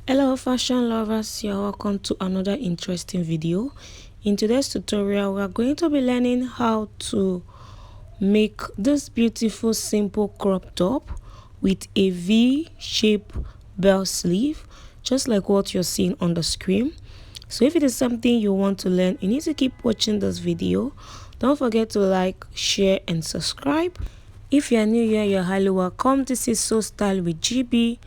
Hello fashion lovers, you're welcome to another interesting video. In today's tutorial we are going to be learning how to make this beautiful simple crop top with a V-shape bell sleeve, just like what you're seeing on the screen. So if it is something you want to learn, you need to keep watching this video. Don't forget to like, share and subscribe. If you are new here, you're highly welcome. This is So Style with GB.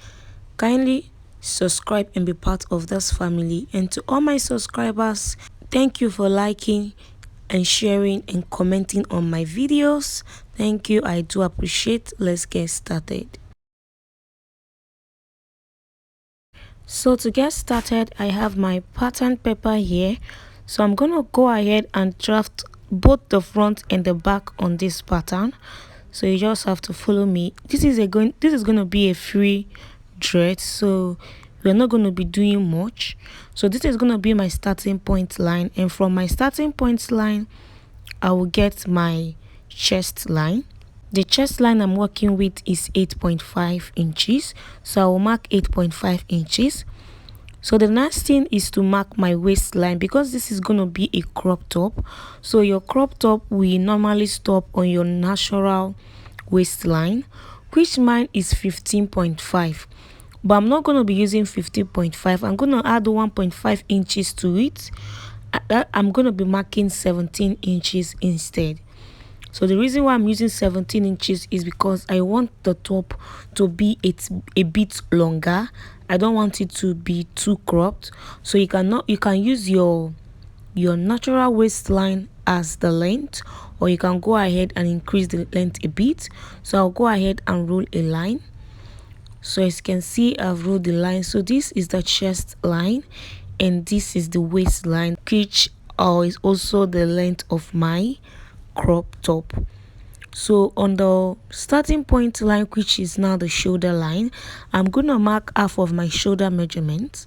Kindly subscribe and be part of this family. And to all my subscribers, thank you for liking and sharing and commenting on my videos. Thank you, I do appreciate. Let's get started. So to get started, I have my pattern paper here. So I'm gonna go ahead and draft both the front and the back on this pattern. So you just have to follow me. This is gonna be a free dress, so we're not going to be doing much. So this is going to be my starting point line, and from my starting point line I will get my chest line. The chest line I'm working with is 8.5 inches, so I will mark 8.5 inches. So the next thing is to mark my waistline, because this is going to be a crop top. So your crop top will normally stop on your natural waistline, which mine is 15.5, but I'm not going to be using 15.5. I'm going to add 1.5 inches to it. I'm going to be marking 17 inches instead. So the reason why I'm using 17 inches is because I want the top to be a bit longer. I don't want it to be too cropped. So you can use your natural waistline as the length, or you can go ahead and increase the length a bit. So I'll go ahead and roll a line. So as you can see, I've rolled the line. So this is the chest line and this is the waistline, which is also the length of my crop top. So on the starting point line, which is now the shoulder line, I'm gonna mark half of my shoulder measurement.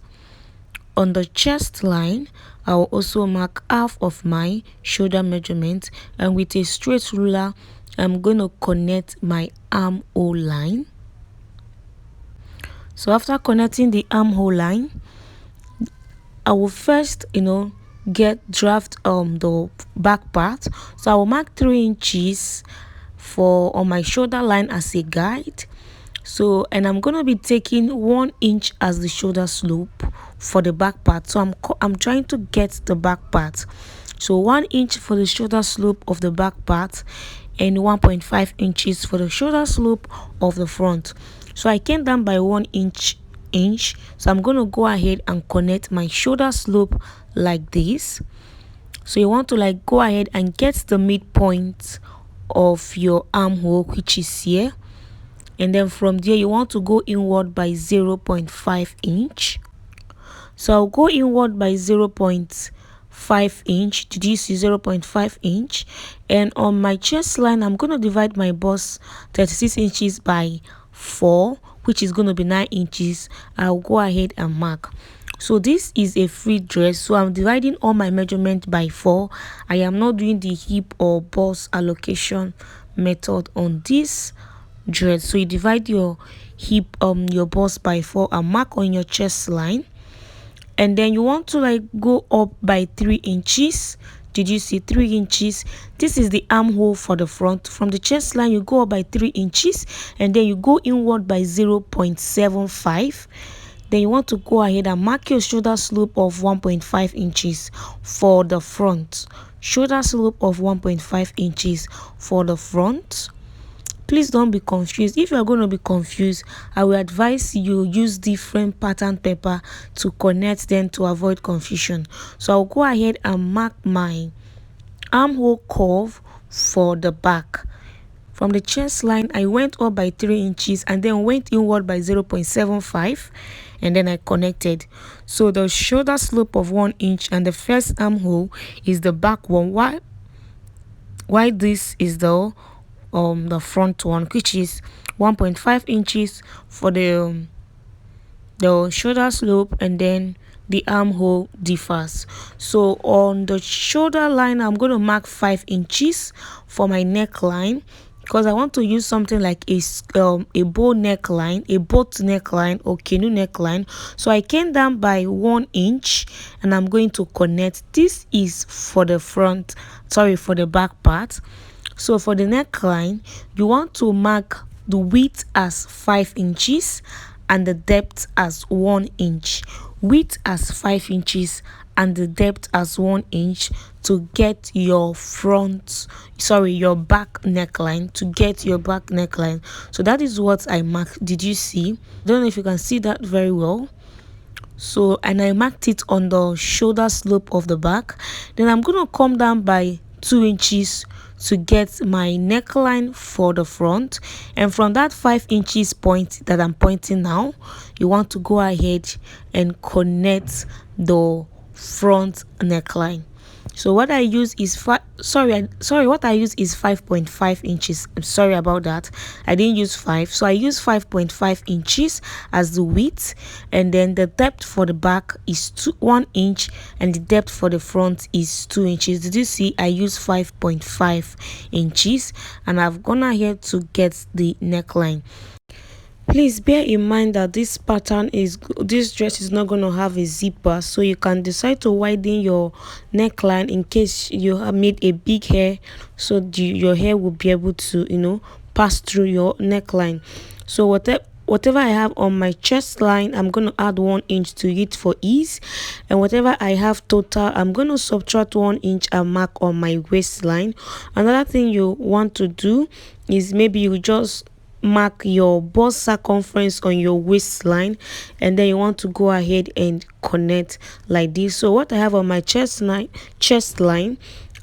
On the chest line, I will also mark half of my shoulder measurement, and with a straight ruler I'm going to connect my armhole line. So after connecting the armhole line, I will first draft the back part. So I will mark 3 inches on my shoulder line as a guide. So, and I'm going to be taking 1 inch as the shoulder slope for the back part. So I'm trying to get the back part. So 1 inch for the shoulder slope of the back part and 1.5 inches for the shoulder slope of the front. So I came down by 1 inch. So I'm going to go ahead and connect my shoulder slope like this. So you want to go ahead and get the midpoint of your armhole, which is here, and then from there you want to go inward by 0.5 inch. So I'll go inward by 0.5 inch. Did you see 0.5 inch? And on my chest line, I'm going to divide my bust 36 inches by 4, which is going to be 9 inches. I'll go ahead and mark. So this is a free dress, so I'm dividing all my measurement by 4. I am not doing the hip or bust allocation method on this dress. So you divide your hip your bust by 4 and mark on your chest line, and then you want to go up by 3 inches. Did you see 3 inches? This is the armhole for the front. From the chest line you go up by 3 inches, and then you go inward by 0.75. Then you want to go ahead and mark your shoulder slope of 1.5 inches for the front. Shoulder slope of 1.5 inches for the front. Please don't be confused. If you are going to be confused, I will advise you use different pattern paper to connect them to avoid confusion. So I'll go ahead and mark my armhole curve for the back. From the chest line, I went up by 3 inches and then went inward by 0.75, and then I connected. So the shoulder slope of 1 inch and the first armhole is the back one. Why this is the front one, which is 1.5 inches for the shoulder slope, and then the armhole differs. So on the shoulder line, I'm going to mark 5 inches for my neckline, because I want to use something like a bow neckline, a boat neckline or canoe neckline. So I came down by 1 inch and I'm going to connect. This is for the front, sorry, for the back part. So for the neckline, you want to mark the width as 5 inches and the depth as 1 inch. Width as 5 inches and the depth as 1 inch to get your your back neckline, so that is what I marked. Did you see? Don't know if you can see that very well. So, and I marked it on the shoulder slope of the back. Then I'm gonna come down by 2 inches to get my neckline for the front, and from that 5 inches point that I'm pointing now, you want to go ahead and connect the front neckline. So what I use is what I use is 5.5 inches. I'm sorry about that, I didn't use 5, so I use 5.5 inches as the width, and then the depth for the back is 1 inch and the depth for the front is 2 inches. Did you see? I use 5.5 inches and I've gone ahead to get the neckline. Please bear in mind that this dress is not going to have a zipper, so you can decide to widen your neckline in case you have made a big hair, so your hair will be able to pass through your neckline. So whatever I have on my chest line, I'm going to add 1 inch to it for ease, and whatever I have total, I'm going to subtract 1 inch and mark on my waistline. Another thing you want to do is maybe you just mark your bust circumference on your waistline, and then you want to go ahead and connect like this. So what I have on my chest line,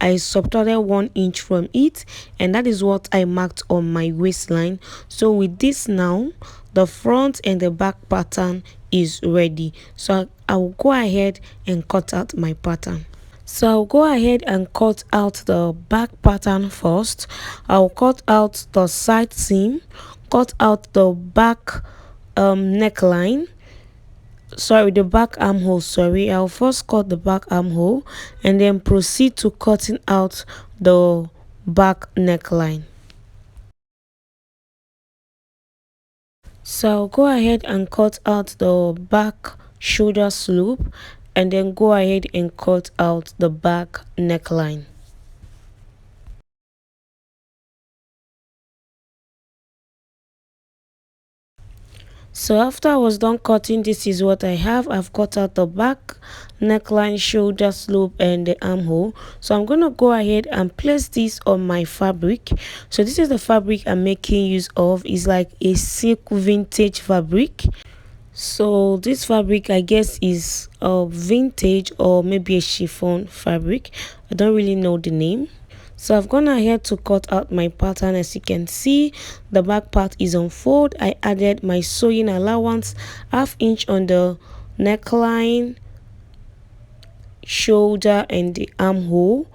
I subtracted 1 inch from it, and that is what I marked on my waistline. So with this now, the front and the back pattern is ready. So I will go ahead and cut out my pattern. So I'll go ahead and cut out the back pattern first. I'll cut out the side seam, cut out the back neckline, the back armhole. I'll first cut the back armhole and then proceed to cutting out the back neckline. So I'll go ahead and cut out the back shoulder slope and then go ahead and cut out the back neckline. So after I was done cutting, this is what I have. I've cut out the back neckline, shoulder slope and the armhole. So I'm going to go ahead and place this on my fabric. So this is the fabric I'm making use of. It's like a silk vintage fabric. So this fabric, I guess, is a vintage or maybe a chiffon fabric. I don't really know the name. So I've gone ahead to cut out my pattern. As you can see, the back part is on fold. I added my sewing allowance, ½ inch on the neckline, shoulder and the armhole,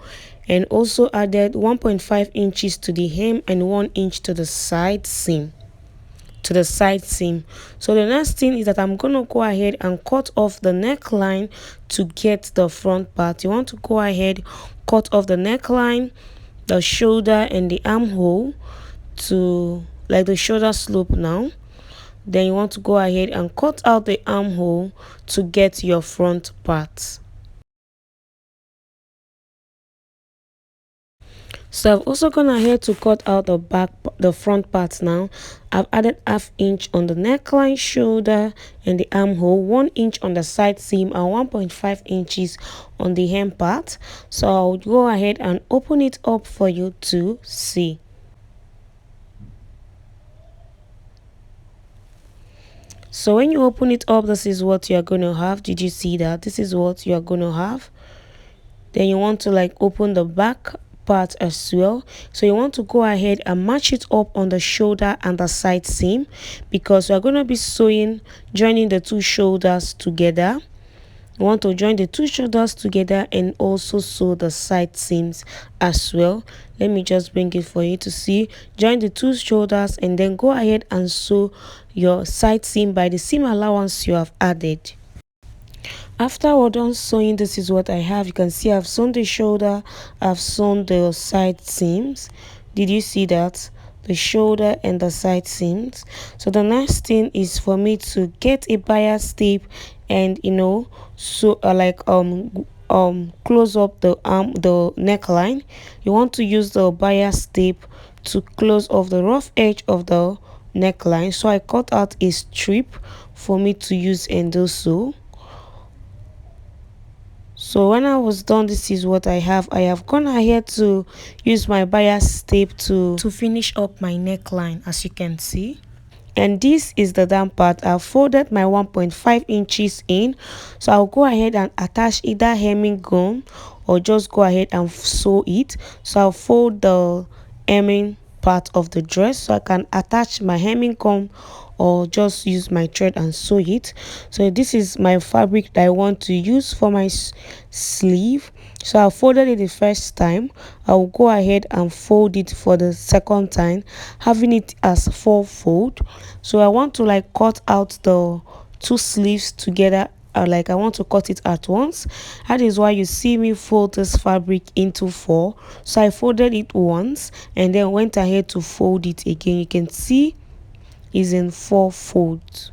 and also added 1.5 inches to the hem and 1 inch to the side seam. So the next thing is that I'm going to go ahead and cut off the neckline to get the front part. You want to go ahead, cut off the neckline, the shoulder and the armhole to like the shoulder slope now. Then you want to go ahead and cut out the armhole to get your front part. So I've also gone ahead to cut out the front part now. I've added ½ inch on the neckline, shoulder and the armhole, 1 inch on the side seam and 1.5 inches on the hem part. So I'll go ahead and open it up for you to see. So when you open it up, this is what you're going to have. Did you see that? This is what you're going to have. Then you want to open the back part as well. So you want to go ahead and match it up on the shoulder and the side seam, because we're going to be joining the two shoulders together. You want to join the two shoulders together and also sew the side seams as well. Let me just bring it for you to see. Join the two shoulders and then go ahead and sew your side seam by the seam allowance you have added. After we're done sewing, this is what I have. You can see I've sewn the shoulder, I've sewn the side seams. Did you see that? the shoulder and the side seams. So the next thing is for me to get a bias tape and so close up the neckline. You want to use the bias tape to close off the rough edge of the neckline. So I cut out a strip for me to use and do so. So when I was done, this is what I have gone ahead to use my bias tape to finish up my neckline, as you can see. And this is the down part. I've folded my 1.5 inches in, so I'll go ahead and attach either hemming gun or just go ahead and sew it. So I'll fold the hemming part of the dress so I can attach my hemming gun or just use my thread and sew it. So this is my fabric that I want to use for my sleeve. So I folded it the first time. I'll go ahead and fold it for the second time, having it as 4 fold. So I want to like cut out the two sleeves together. I want to cut it at once. That is why you see me fold this fabric into 4. So I folded it once and then went ahead to fold it again. You can see is in 4 folds.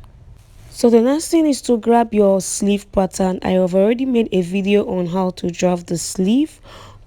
So the next thing is to grab your sleeve pattern. I have already made a video on how to draft the sleeve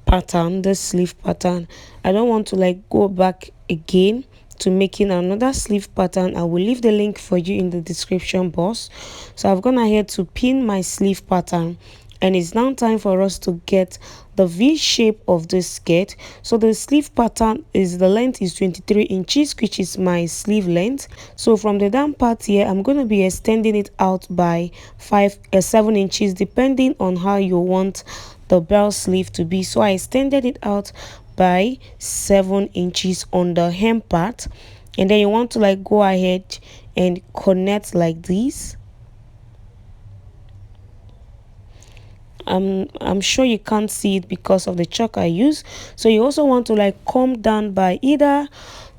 pattern, the sleeve pattern. I don't want to like go back again to making another sleeve pattern. I will leave the link for you in the description box. So I've gone ahead to pin my sleeve pattern, and it's now time for us to get the V shape of this skirt. So the sleeve pattern is, the length is 23 inches, which is my sleeve length. So from the down part here, I'm going to be extending it out by 7 inches, depending on how you want the bell sleeve to be. So I extended it out by 7 inches on the hem part, and then you want to like go ahead and connect like this. I'm sure you can't see it because of the chalk I use. So you also want to like come down by either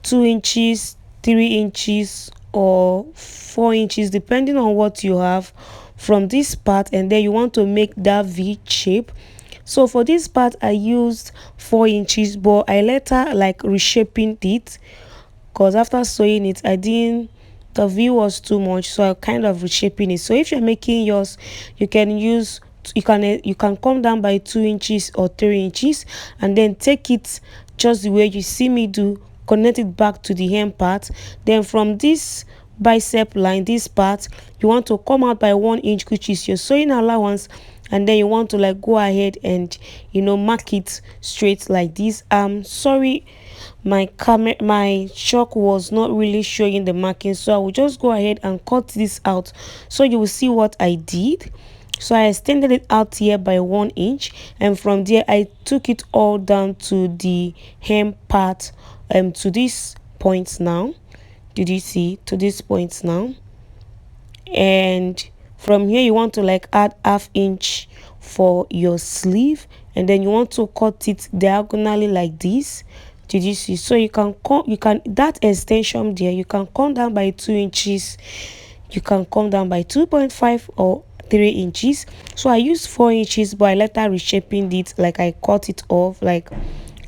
2 inches, 3 inches or 4 inches, depending on what you have from this part, and then you want to make that V shape. So for this part I used 4 inches, but I later like reshaping it because after sewing it the V was too much, so I kind of reshaping it. So if you're making yours, you can come down by 2 inches or 3 inches and then take it just the way you see me do, connect it back to the hem part. Then from this bicep line, this part, you want to come out by 1 inch, which is your sewing allowance, and then you want to like go ahead and mark it straight like this. Sorry, my chalk was not really showing the marking, so I will just go ahead and cut this out so you will see what I did. So I extended it out here by 1 inch, and from there I took it all down to the hem part, to this point now. Did you see? To this point now. And from here you want to like add ½ inch for your sleeve, and then you want to cut it diagonally like this. Did you see? So you can that extension there, you can come down by 2 inches, you can come down by 2.5 or 3 inches. So I used 4 inches, but I later reshaping it, like I cut it off, like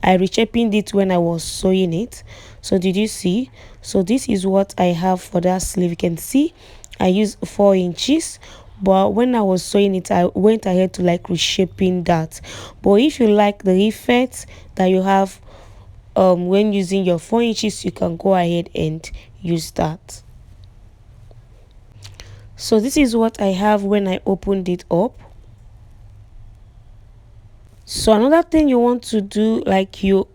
I reshaping it when I was sewing it. So did you see? So this is what I have for that sleeve. You can see I used 4 inches, but when I was sewing it I went ahead to like reshaping that. But if you like the effect that you have when using your 4 inches, you can go ahead and use that. So this is what I have when I opened it up. So another thing you want to do, like you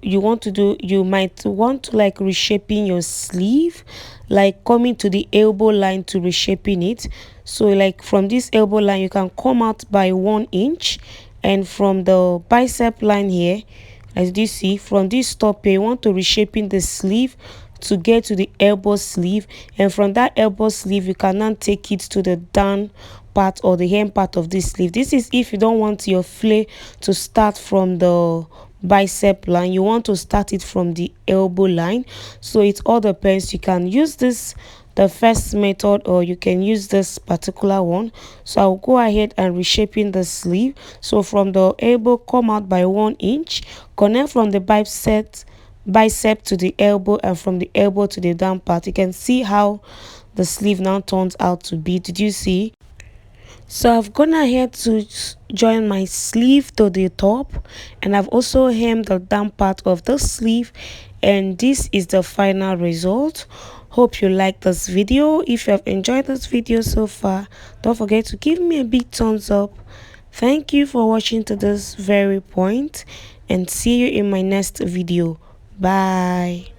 might want to like reshaping your sleeve, like coming to the elbow line to reshaping it. So like from this elbow line you can come out by 1 inch, and from the bicep line here, as you see, from this top here you want to reshaping the sleeve to get to the elbow sleeve, and from that elbow sleeve you can now take it to the down part or the hem part of this sleeve. This is if you don't want your flare to start from the bicep line, you want to start it from the elbow line. So it all depends. You can use the first method, or you can use this particular one. So I'll go ahead and reshaping the sleeve. So from the elbow, come out by 1 inch, connect from the bicep to the elbow and from the elbow to the down part. You can see how the sleeve now turns out to be. Did you see? So I've gone ahead to join my sleeve to the top, and I've also hemmed the down part of the sleeve, and this is the final result. Hope you like this video. If you have enjoyed this video so far, don't forget to give me a big thumbs up. Thank you for watching to this very point, and see you in my next video. Bye.